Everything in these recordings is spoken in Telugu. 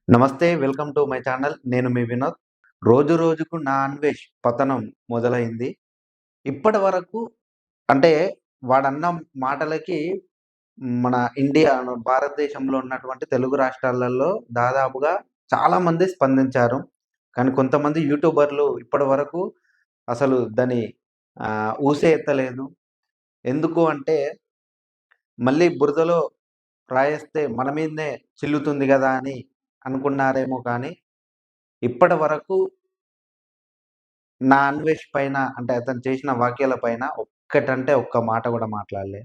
నమస్తే. Welcome to my channel. నేను మీ వినోద్. రోజు రోజుకు నా అన్వేష్ పతనం మొదలైంది. ఇప్పటి వరకు అంటే వాడన్న మాటలకి మన ఇండియా భారతదేశంలో ఉన్నటువంటి తెలుగు రాష్ట్రాలలో దాదాపుగా చాలామంది స్పందించారు. కానీ కొంతమంది యూట్యూబర్లు ఇప్పటి వరకు అసలు దాన్ని ఊసే ఎత్తలేదు. ఎందుకు అంటే మళ్ళీ బురదలో రాయేస్తే మన మీదనే చిల్లుతుంది గదా అని అనుకున్నారేమో కానీ ఇప్పటి వరకు నా అన్వేష్ పైన అంటే అతను చేసిన వ్యాఖ్యల పైన ఒక్కటంటే ఒక్క మాట గూడా మాట్లాడలే.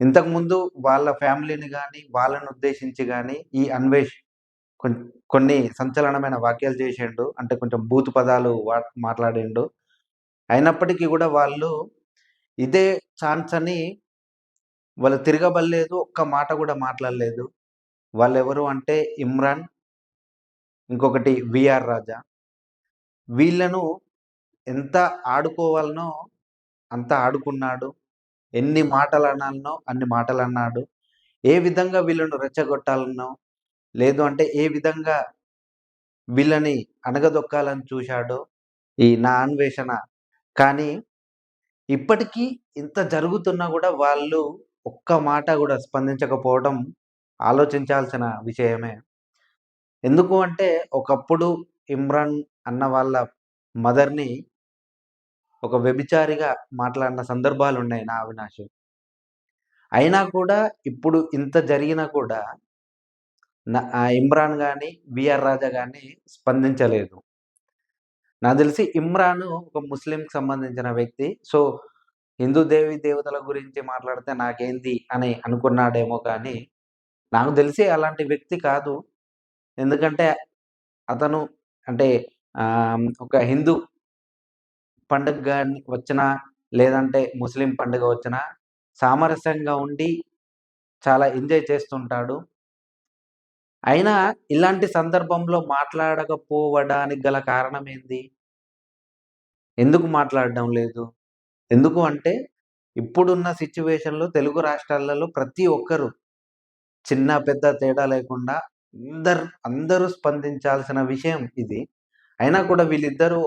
ఇంతకుముందు వాళ్ళ ఫ్యామిలీని గాని, వాళ్ళని ఉద్దేశించి గాని ఈ అన్వేష్ కొన్ కొన్ని సంచలనమైన వ్యాఖ్యలు చేసిండు. అంటే కొంచెం బూతు పదాలు మాట్లాడిండు. అయినప్పటికీ గూడా వాళ్ళు ఇదే ఛాన్స్ అని వాళ్ళు తిరగబడలేదు. ఒక్క మాట గూడా మాట్లాడలేదు. వాళ్ళెవరు అంటే ఇమ్రాన్, ఇంకొకటి వీఆర్ రాజా. వీళ్ళను ఎంత ఆడుకోవాలనో అంత ఆడుకున్నాడు. ఎన్ని మాటలనాలనో అన్ని మాటలన్నాడు. ఏ విధంగా వీళ్ళను రెచ్చగొట్టాలనో, లేదు అంటే ఏ విధంగా వీళ్ళని అణగదొక్కాలని చూశాడో ఈ నా అన్వేషణ. కానీ ఇప్పటికీ ఇంత జరుగుతున్నా గూడా వాళ్ళు ఒక్క మాట గూడా స్పందించకపోవడం ఆలోచించాల్సిన విషయమే. ఎందుకు అంటే ఒకప్పుడు ఇమ్రాన్ అన్న వాళ్ళ మదర్‌ని ఒక వ్యభిచారిగా మాట్లాడిన సందర్భాలున్నాయి నా అవినాష్. అయినా కూడా ఇప్పుడు ఇంత జరిగినా కూడా ఇమ్రాన్ గాని, వీఆర్ రాజా గాని స్పందించలేదు. నాకు తెలిసి ఇమ్రాన్ ఒక ముస్లింకి సంబంధించిన వ్యక్తి. సో, హిందూ దేవీ దేవతల గురించి మాట్లాడితే నాకేంది అని అనుకున్నాడేమో కానీ, నాకు తెలిసి అలాంటి వ్యక్తి కాదు. ఎందుకంటే అతను అంటే ఒక హిందూ పండుగ గాని వచ్చినా, లేదంటే ముస్లిం పండుగ వచ్చినా సామరస్యంగా ఉండి చాలా ఎంజాయ్ చేస్తుంటాడు. అయినా ఇలాంటి సందర్భంలో మాట్లాడకపోవడానికి గల కారణం ఏంది? ఎందుకు మాట్లాడడం లేదు? ఎందుకు అంటే ఇప్పుడున్న సిట్యుయేషన్‌లో తెలుగు రాష్ట్రాలలో ప్రతి ఒక్కరు చిన్న, పెద్ద తేడా లేకుండా అందరూ స్పందించాల్సిన విషయం ఇది. అయినా కూడా వీళ్ళిద్దరూ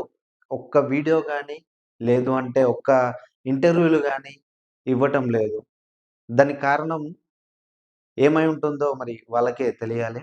ఒక్క వీడియో గాని, లేదు అంటే ఒక్క ఇంటర్వ్యూలు గాని ఇవ్వటం లేదు. దానికి కారణం ఏమై ఉంటుందో మరి వాళ్ళకే తెలియాలి.